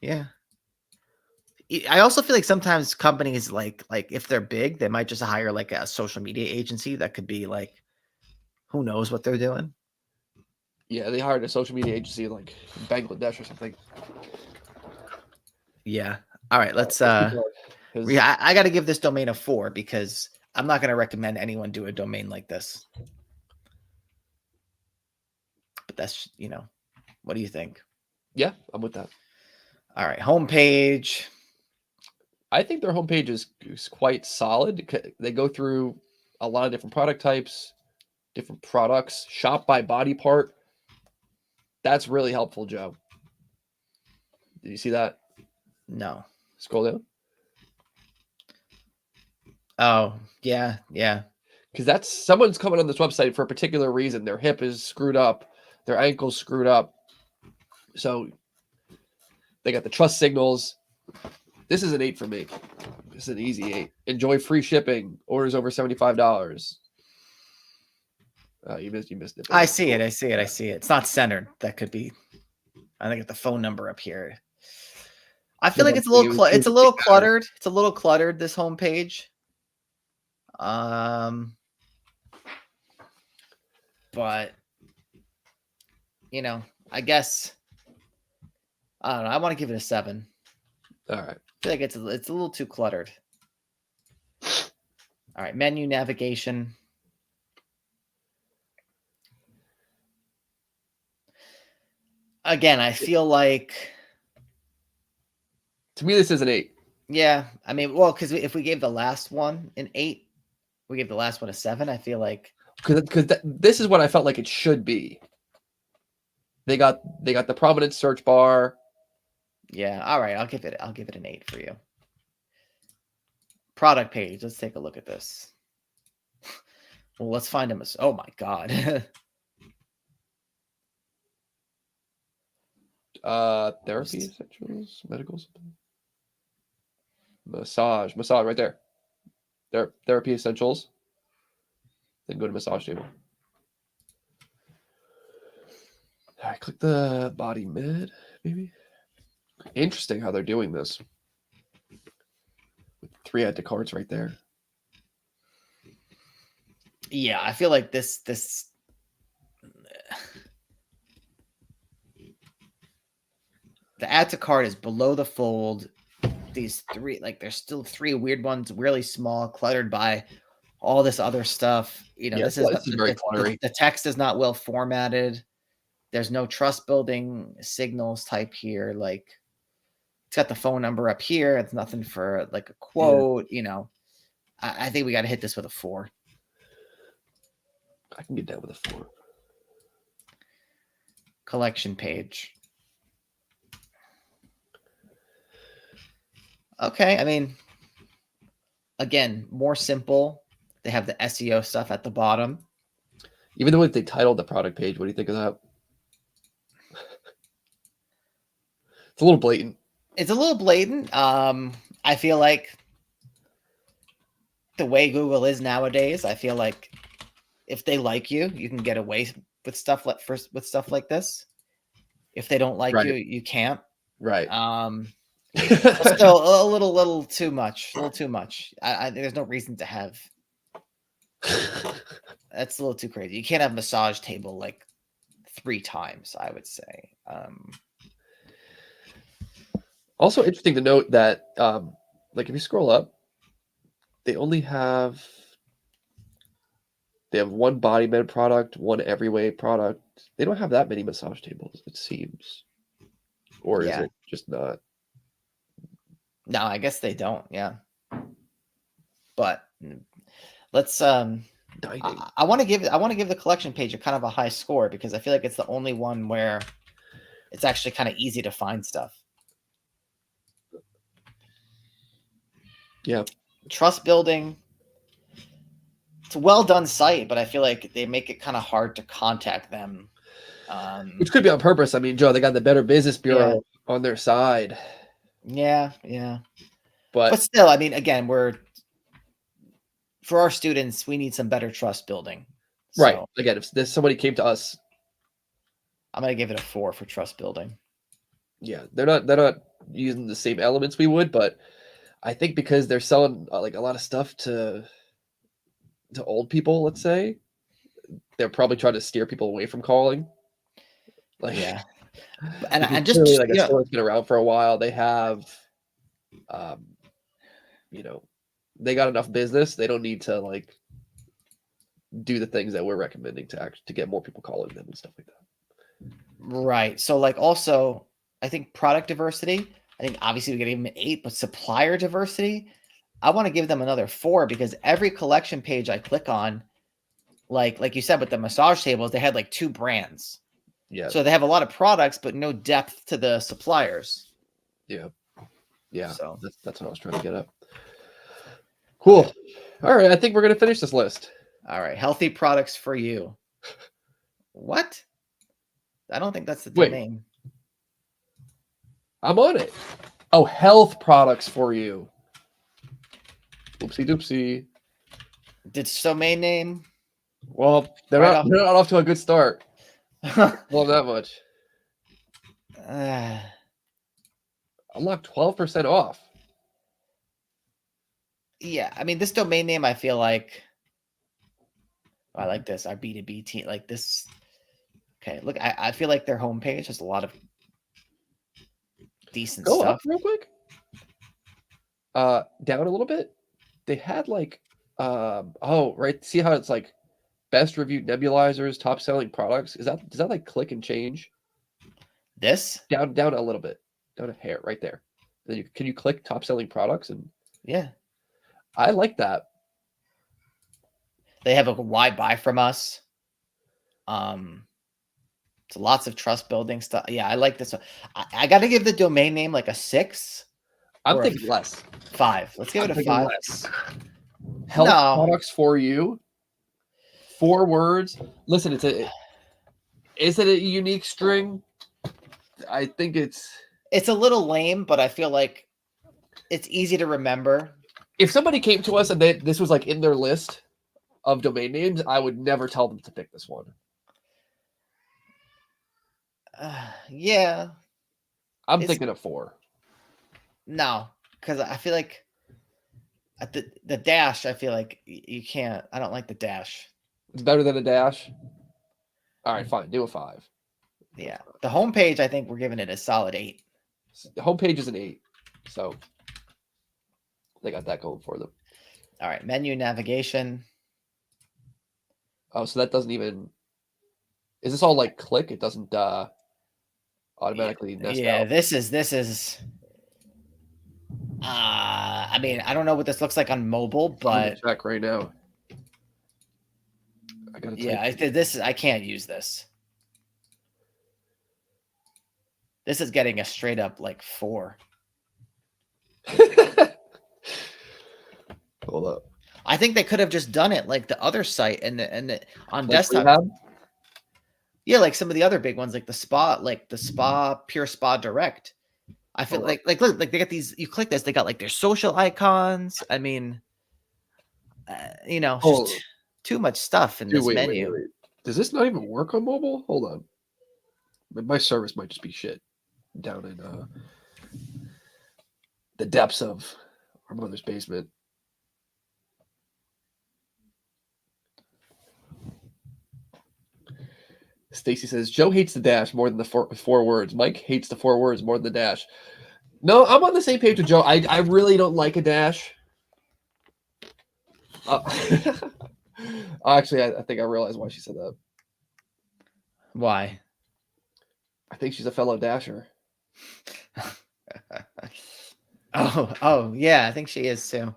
yeah. I also feel like sometimes companies like if they're big, they might just hire like a social media agency that could be like, who knows what they're doing. Yeah, they hired a social media agency like in Bangladesh or something. Yeah. All right, let's I got to give this domain a 4 because I'm not going to recommend anyone do a domain like this. But that's, what do you think? Yeah, I'm with that. All right, homepage. I think their homepage is quite solid. They go through a lot of different product types, different products, shop by body part. That's really helpful, Joe. Did you see that? No. Scroll down. Oh, yeah. Because that's someone's coming on this website for a particular reason. Their hip is screwed up, their ankle's screwed up. So they got the trust signals. This is an 8 for me. This is an easy 8. Enjoy free shipping. Orders over $75. You missed it. I see it. It's not centered. That could be. I think it's the phone number up here. I feel like it's a little cluttered. It's a little cluttered. This homepage. But I guess I don't know. I want to give it a 7. All right. I feel like it's a little too cluttered. All right, menu navigation. Again, I feel like, to me, this is an 8. Yeah, I mean, well, because if we gave the last one an 8, we gave the last one a 7. I feel like because this is what I felt like it should be. They got the prominent search bar. Yeah, all right, I'll give it an 8 for you. Product page. Let's take a look at this. Well, let's find them. Oh my god. Therapy essentials, medical supply, massage right there. Therapy essentials. Then go to massage table. All right, click the body mid, maybe. Interesting how they're doing this. With 3 add to carts right there. Yeah, I feel like this the add to cart is below the fold. These 3, like, there's still 3 weird ones, really small, cluttered by all this other stuff. This is very cluttery. The text is not well formatted. There's no trust building signals type here. Like, it's got the phone number up here. It's nothing for like a quote. Yeah. I think we got to hit this with a 4. I can get down with a 4. Collection page. Okay, I mean, again, more simple. They have the SEO stuff at the bottom. Even though they titled the product page, what do you think of that? It's a little blatant. I feel like the way Google is nowadays, I feel like if they like you, you can get away with stuff like this. If they don't like you, you can't. Right. Still a little too much. There's no reason to have. That's a little too crazy. You can't have massage table like 3 times, I would say. Also interesting to note that, like if you scroll up, they have 1 body med product, 1 everyway product. They don't have that many massage tables, it seems. Or is it just not? No, I guess they don't. Yeah. But let's I want to give the collection page a kind of a high score because I feel like it's the only one where it's actually kind of easy to find stuff. Yeah. Trust building. It's a well done site, but I feel like they make it kind of hard to contact them. Which could be on purpose. I mean, Joe, they got the Better Business Bureau Yeah. on their side. Yeah. But still, I mean, again, for our students, we need some better trust building. right. So Again, if somebody came to us, I'm gonna give it a 4 for trust building. yeah, they're not using the same elements we would, but I think because they're selling like a lot of stuff to old people, let's say, they're probably trying to steer people away from calling. Like, Yeah. And And just just like a store that's been around for a while, they have, they got enough business. They don't need to like do the things that we're recommending to get more people calling them and stuff like that. right. So like also, I think product diversity. I think obviously we give them an 8, but supplier diversity, I want to give them another 4 because every collection page I click on, like you said with the massage tables, they had like 2 brands. Yeah. So they have a lot of products, but no depth to the suppliers. Yeah. So That's what I was trying to get at. Cool. All right. I think we're gonna finish this list. all right, healthy products for you. What? I don't think that's the domain. I'm on it. Oh, health products for you. Oopsie doopsie. Did domain name? Well, they're not off to a good start. Love that much. Unlock 12% off. Yeah, I mean this domain name. I feel like I like this. Our B2B team, like this. Okay, look, I feel like their homepage has a lot of decent Go stuff. up real quick. Down a little bit. They had like, right. See how it's like best reviewed nebulizers, top selling products. Does that like click and change? This Down a little bit, down a hair, right there. Then can you click top selling products and yeah, I like that. they have a why buy from us. So lots of trust building stuff. Yeah, I like this one. I got to give the domain name like a 6. I'm thinking less. 5. Let's give it a 5. Less. Health products for you. 4 words. Listen, is it a unique string? I think it's a little lame, but I feel like it's easy to remember. If somebody came to us and this was like in their list of domain names, I would never tell them to pick this one. Yeah. I'm thinking of 4. No, because I feel like at the dash, I feel like you can't. I don't like the dash. It's better than a dash. All right, fine. Do a 5. Yeah. The homepage, I think we're giving it a solid 8. The homepage is an 8. So they got that going for them. All right. Menu navigation. Oh, so that doesn't even. Is this all like click? It doesn't automatically nest out. This is. I mean, I don't know what this looks like on mobile, but check right now. I gotta I can't use this. This is getting a straight up like 4. Hold up. I think they could have just done it like the other site and on like desktop. Rehab? Yeah, like some of the other big ones, like the Spa Pure Spa Direct. I feel look, they got these. You click this, they got like their social icons. I mean, just too much stuff in this menu. Wait. Does this not even work on mobile? Hold on. My service might just be shit down in the depths of our mother's basement. Stacy says Joe hates the dash more than the four words. Mike hates the 4 words more than the dash. No, I'm on the same page with Joe. I really don't like a dash. Actually, I think I realized why she said that. Why? I think she's a fellow dasher. oh yeah, I think she is too.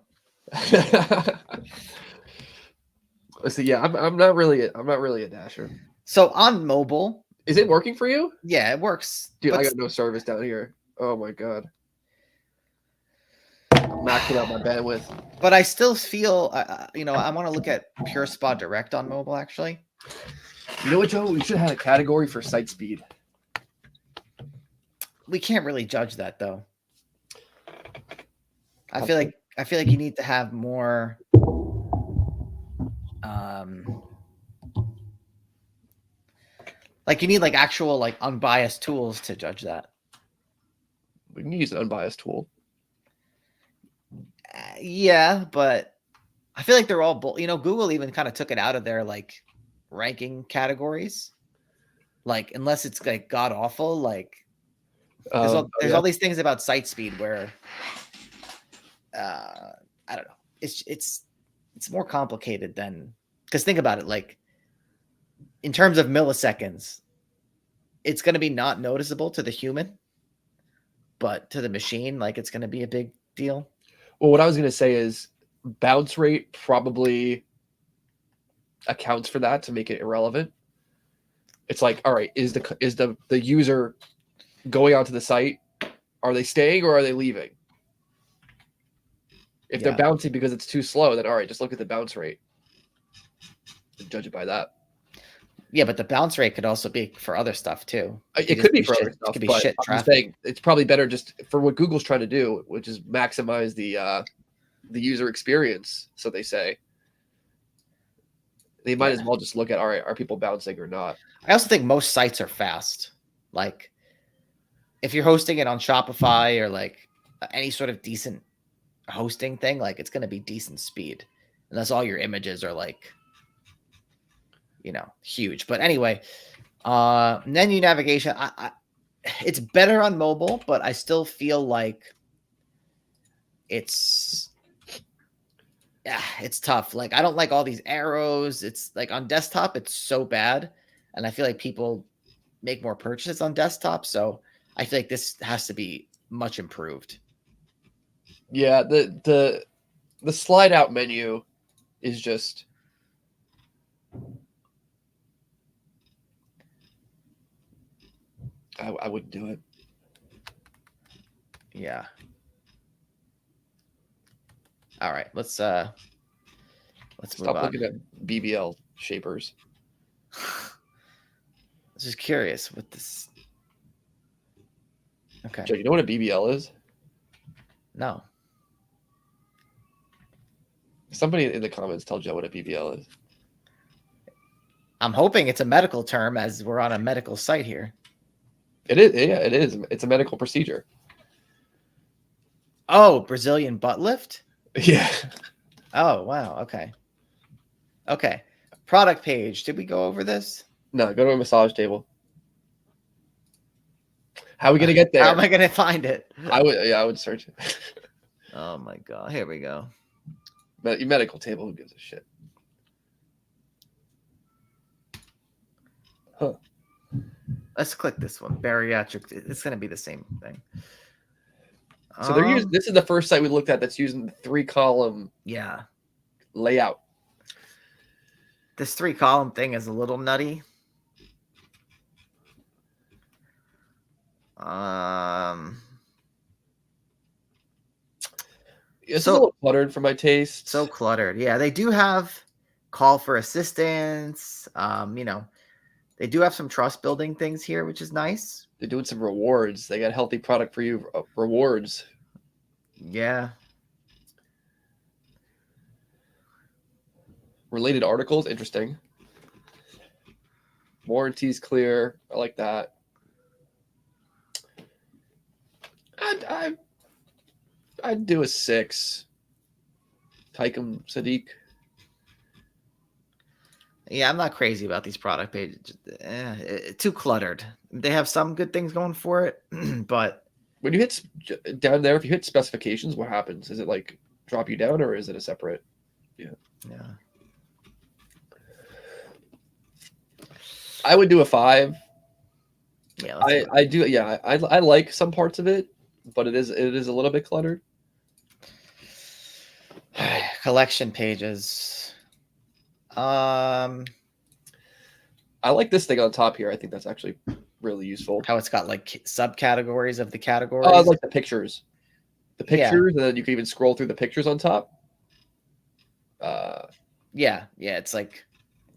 So yeah, I'm not really a dasher. So on mobile, Is it working for you? Yeah, it works. Dude, But I got no service down here. Oh my god. I'm maxing out my bandwidth. But I still feel, I want to look at Pure Spa Direct on mobile, actually. You know what, Joe? We should have had a category for site speed. We can't really judge that, though. I feel like you need to have more like you need like actual like unbiased tools to judge that. We can use an unbiased tool. Yeah, but I feel like they're all Google even kind of took it out of their like ranking categories. Like unless it's like god awful, like there's all these things about site speed where I don't know. It's more complicated than, because think about it, like in terms of milliseconds, it's going to be not noticeable to the human, but to the machine, like it's going to be a big deal. Well, what I was going to say is bounce rate probably accounts for that to make it irrelevant. It's like, all right, is the user going onto the site? Are they staying or are they leaving? If they're bouncing because it's too slow, then all right, just look at the bounce rate and judge it by that. Yeah, but the bounce rate could also be for other stuff too. It could be for other stuff. It could be but shit I'm traffic. saying it's probably better just for what Google's trying to do, which is maximize the user experience. So they say they might as well just look at, all right, are people bouncing or not? I also think most sites are fast. Like if you're hosting it on Shopify or like any sort of decent hosting thing, like it's going to be decent speed, unless all your images are like, huge. But anyway, menu navigation, it's better on mobile, but I still feel like it's tough. Like I don't like all these arrows. It's like on desktop, it's so bad, and I feel like people make more purchases on desktop, so I feel like this has to be much improved. Yeah, the slide out menu is just I wouldn't do it. Yeah. All right, let's stop move on. looking at BBL shapers. I was just curious with this. Okay. Joe, you know what a BBL is? No. Somebody in the comments tell Joe what a BBL is. I'm hoping it's a medical term, as we're on a medical site here. It is. Yeah, it is. It's a medical procedure. Oh, Brazilian butt lift? Yeah. Oh, wow. Okay. Product page. Did we go over this? No, go to a massage table. How are we gonna get there? How am I gonna find it? I would search it. Oh my god. Here we go. Medical table, who gives a shit? Huh. Let's click this one. Bariatric. It's gonna be the same thing. So they're using, this is the first site we looked at that's using the 3-column layout. This 3-column thing is a little nutty. It's a little cluttered for my taste. So cluttered. Yeah, they do have call for assistance. They do have some trust building things here, which is nice. They're doing some rewards. They got healthy product for you rewards. Yeah. Related articles, interesting. Warranties clear. I like that. I'd do a 6. Taikum Sadiq. Yeah, I'm not crazy about these product pages. Too cluttered. They have some good things going for it, but when you hit down there, if you hit specifications, what happens? Is it like drop you down, or is it a separate? Yeah. I would do a 5. Yeah, I do. Yeah, I like some parts of it, but it is a little bit cluttered. Collection pages. I I like this thing on top here. I think that's actually really useful. How it's got like subcategories of the I categories. like the pictures. The Yeah. pictures, and then you can even scroll through the pictures on top. Yeah, it's like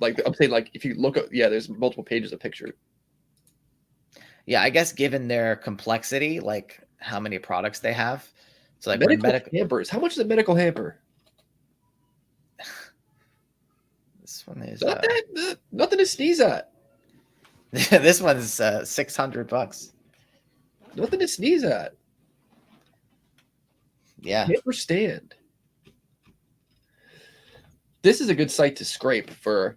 I'm saying, like if you look at, there's multiple pages of picture. yeah, I guess given their complexity, like how many products they have. So like Medical hampers. How much is a medical hamper? This one is Not that nothing to sneeze at. this one's $600. Nothing to sneeze at. Yeah. Hamper stand. This is a good site to scrape for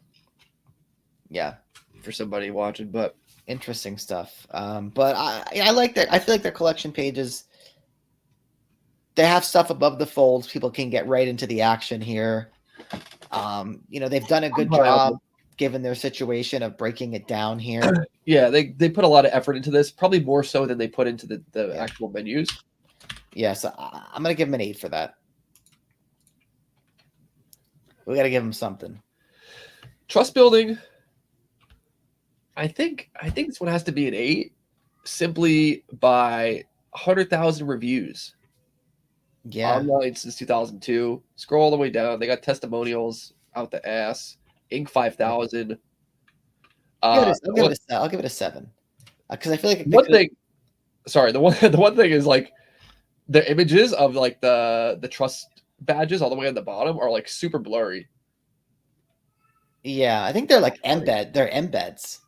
somebody watching, but interesting stuff. But I like that. I feel like their collection pages, they have stuff above the folds. People can get right into the action here. They've done a good job given their situation of breaking it down here. Yeah, they put a lot of effort into this, probably more so than they put into the actual menus. Yeah, so I'm gonna give them an 8 for that. We got to give them something. Trust building. I think this one has to be an 8, simply by 100,000 reviews. Yeah, online since 2002. Scroll all the way down. They got testimonials out the ass. Inc. 5000. I'll give it a 7 because I feel like the one thing is like the images of like the trust badges all the way on the bottom are like super blurry. Yeah, I think they're like they're embeds.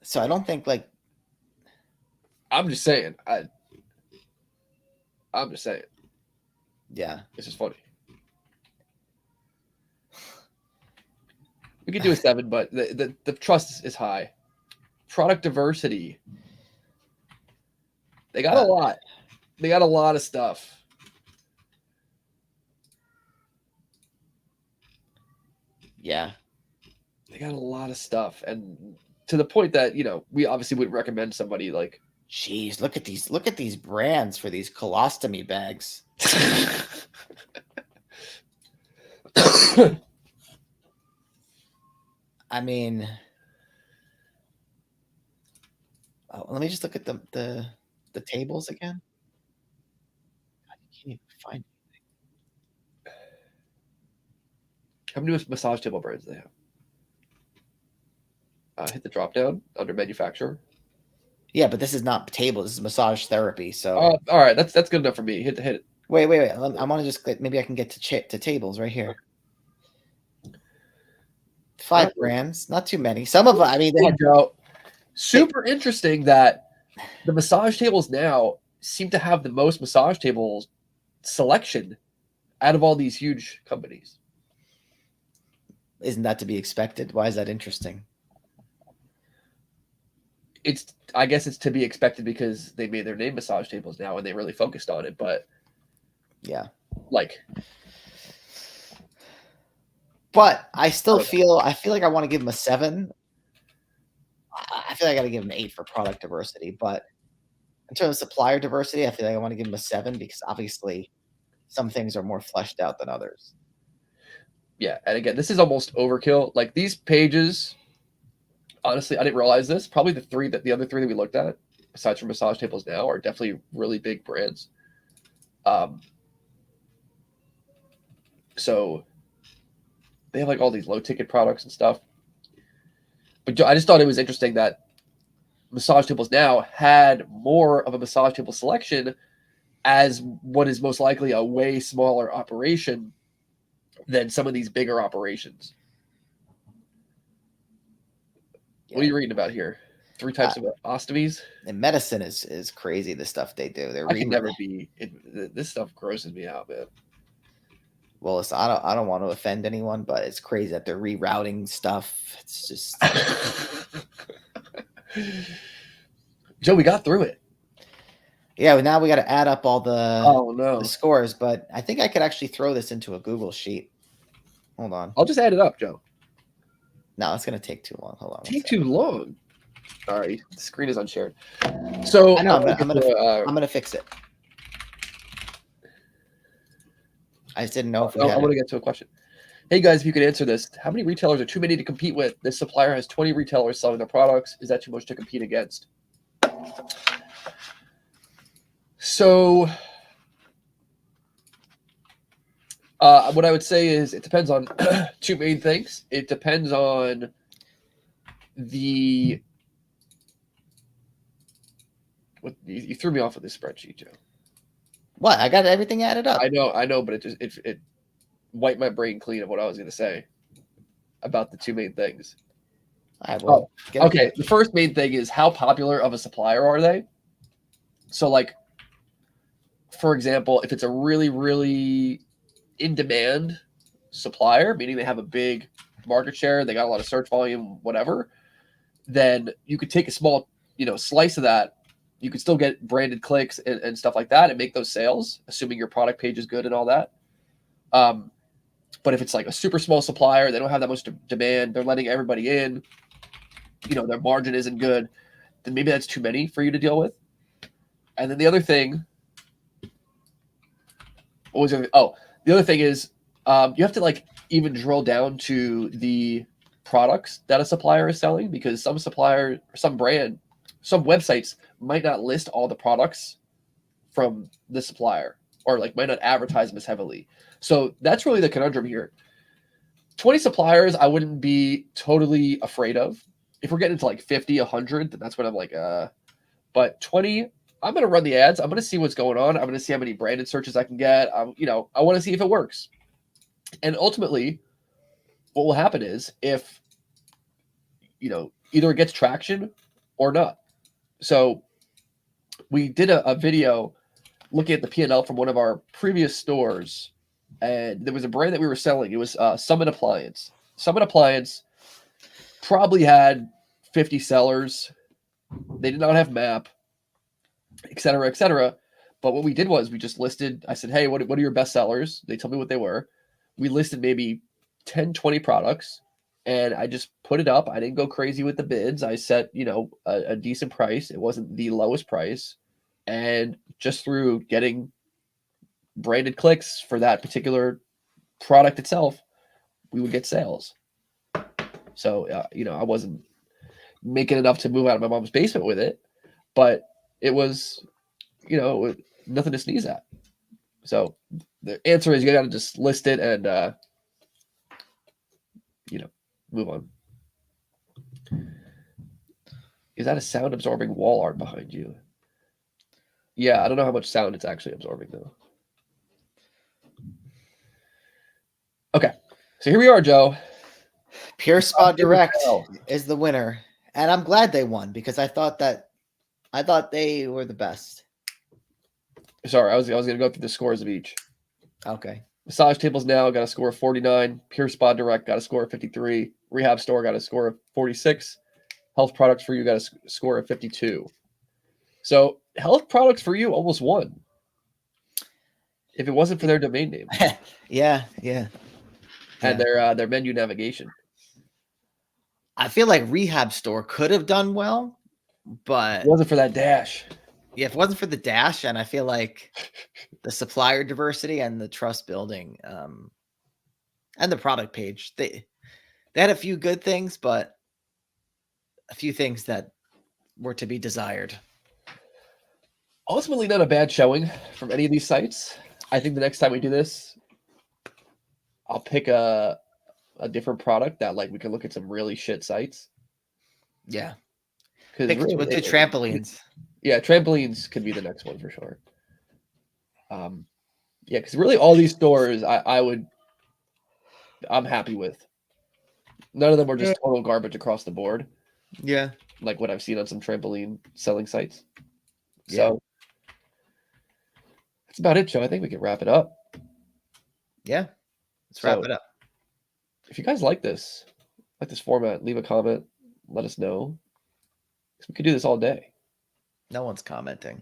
So I don't think like. I'm just saying. I'm just saying. Yeah, this is funny. We could do a 7, but the trust is high. Product diversity. They got a lot. They got a lot of stuff. Yeah. They got a lot of stuff. And to the point that, we obviously wouldn't recommend somebody like. Jeez, look at these brands for these colostomy bags. I mean, let me just look at the tables again. God, you can't even find anything. How many massage table brands do they have? Hit the drop down under manufacturer. Yeah, but this is not table. This is massage therapy. So all right, that's good enough for me. Hit it. Wait. I want to just maybe I can get to tables right here. 5 brands, not too many. Some of them, I mean, they had super interesting that the massage tables now seem to have the most massage tables selection out of all these huge companies. Isn't that to be expected? Why is that interesting? I guess it's to be expected because they made their name massage tables now and they really focused on it. But yeah, but I still feel like I want to give them a 7. I feel like I got to give them an 8 for product diversity, but in terms of supplier diversity, I feel like I want to give them a 7 because obviously some things are more fleshed out than others. Yeah, and again, this is almost overkill. Like these pages, honestly, I didn't realize this. Probably the other three that we looked at, aside from massage tables now, are definitely really big brands. So they have like all these low ticket products and stuff. But I just thought it was interesting that massage tables now had more of a massage table selection as what is most likely a way smaller operation than some of these bigger operations. Yeah. What are you reading about here? 3 types of ostomies? And medicine is crazy, the stuff they do. I can never be. This stuff grosses me out, man. Well, listen, I don't want to offend anyone, but it's crazy that they're rerouting stuff. It's just Joe, we got through it. Yeah, now we got to add up all the the scores, but I think I could actually throw this into a Google sheet. Hold on. I'll just add it up, Joe. No, it's going to take too long. Hold on. Take too long. All right, the screen is unshared. So I know, I'm going to fix it. I just didn't know if I want to get to a question. Hey guys, if you could answer this, how many retailers are too many to compete with? This supplier has 20 retailers selling their products. Is that too much to compete against? So, what I would say is it depends on two main things. It depends on the what you threw me off with this spreadsheet, Joe. What? I got everything added up. I know, but it wiped my brain clean of what I was going to say about the two main things. All right, well, Okay. The first main thing is how popular of a supplier are they? So, like, for example, if it's a really, really in demand supplier, meaning they have a big market share, they got a lot of search volume, whatever, then you could take a small, slice of that. You could still get branded clicks and stuff like that and make those sales, assuming your product page is good and all that. But if it's like a super small supplier, they don't have that much demand, they're letting everybody in, their margin isn't good, then maybe that's too many for you to deal with. And then the other thing, the other thing is you have to like even drill down to the products that a supplier is selling, because some supplier, some brand, some websites might not list all the products from the supplier, or like might not advertise them as heavily. So that's really the conundrum here. 20 suppliers, I wouldn't be totally afraid of. If we're getting to like 50, 100, then that's when I'm like, but 20, I'm going to run the ads. I'm going to see what's going on. I'm going to see how many branded searches I can get. I want to see if it works. And ultimately, what will happen is if, either it gets traction or not. So we did a video looking at the P&L from one of our previous stores, and there was a brand that we were selling. It was Summit Appliance. Summit Appliance probably had 50 sellers. They did not have map, et cetera, et cetera. But what we did was we just listed, I said, hey, what are your best sellers? They told me what they were. We listed maybe 10, 20 products, and I just put it up. I didn't go crazy with the bids. I set, a decent price. It wasn't the lowest price. And just through getting branded clicks for that particular product itself, we would get sales. So, I wasn't making enough to move out of my mom's basement with it, but it was, nothing to sneeze at. So the answer is you got to just list it and, move on. Is that a sound absorbing wall art behind you? Yeah, I don't know how much sound it's actually absorbing though. Okay, so here we are, Joe. Pure Spa Direct is the winner, and I'm glad they won because I thought they were the best. Sorry, I was going to go through the scores of each. Okay. Massage Tables Now got a score of 49. Pure Spa Direct got a score of 53. Rehab Store got a score of 46. Health Products For You got a score of 52. So Health Products For You almost won. If it wasn't for their domain name. Yeah. And their menu navigation. I feel like Rehab Store could have done well, but if it wasn't for that dash. Yeah, if it wasn't for the dash, and I feel like the supplier diversity and the trust building, and the product page, they had a few good things, but a few things that were to be desired. Ultimately, not a bad showing from any of these sites. I think the next time we do this, I'll pick a different product that like we can look at some really shit sites. Yeah, because really, we'll do trampolines. Yeah, trampolines could be the next one for sure. Yeah, because really all these stores I'm happy with. None of them are just total garbage across the board. Yeah, like what I've seen on some trampoline selling sites. Yeah. So that's about it, Joe. I think we can wrap it up. Yeah, let's wrap it up. If you guys like this format, leave a comment. Let us know. Because we could do this all day. No one's commenting.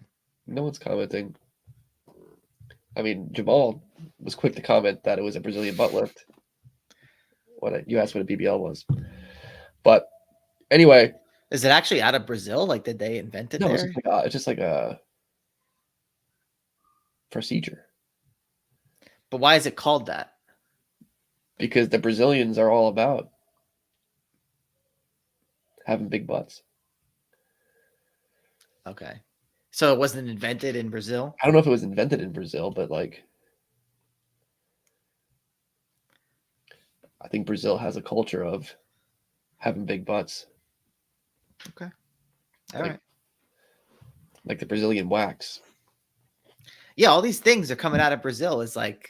I mean, Jamal was quick to comment that it was a Brazilian butt lift. You asked what a BBL was. But anyway. Is it actually out of Brazil? Like, did they invent it there? It's just like a procedure. But why is it called that? Because the Brazilians are all about having big butts. Okay. So it wasn't invented in Brazil? I don't know if it was invented in Brazil, but like, I think Brazil has a culture of having big butts. Okay. All right. Like the Brazilian wax. Yeah, all these things are coming out of Brazil. It's like,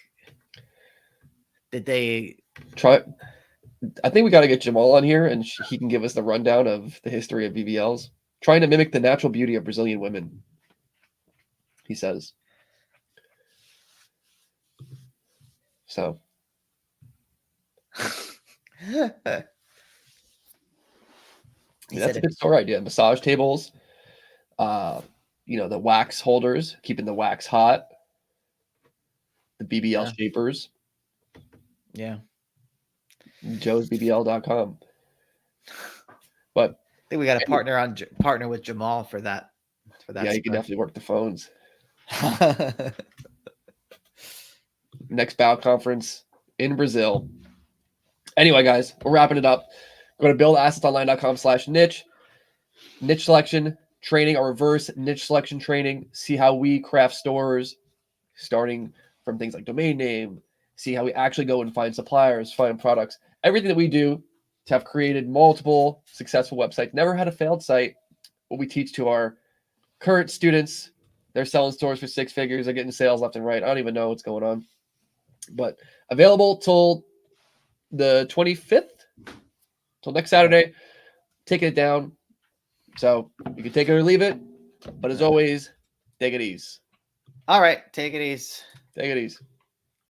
did they? Try. I think we got to get Jamal on here, and he can give us the rundown of the history of BBLs, trying to mimic the natural beauty of Brazilian women. He says. So. That's a good store idea. Massage tables, the wax holders, keeping the wax hot, the BBL shapers. Yeah. joesbbl.com. But I think we got to partner with Jamal for that. Yeah, you can definitely work the phones. Next bow conference in Brazil. Anyway, guys, we're wrapping it up. Go to buildassetsonline.com/niche. Niche selection training, or reverse niche selection training. See how we craft stores, starting from things like domain name. See how we actually go and find suppliers, find products. Everything that we do to have created multiple successful websites. Never had a failed site. What we teach to our current students, they're selling stores for 6 figures. They're getting sales left and right. I don't even know what's going on. But available till the 25th, till next Saturday. Taking it down. So you can take it or leave it. But as always, take it easy. All right. Take it easy. Take it easy.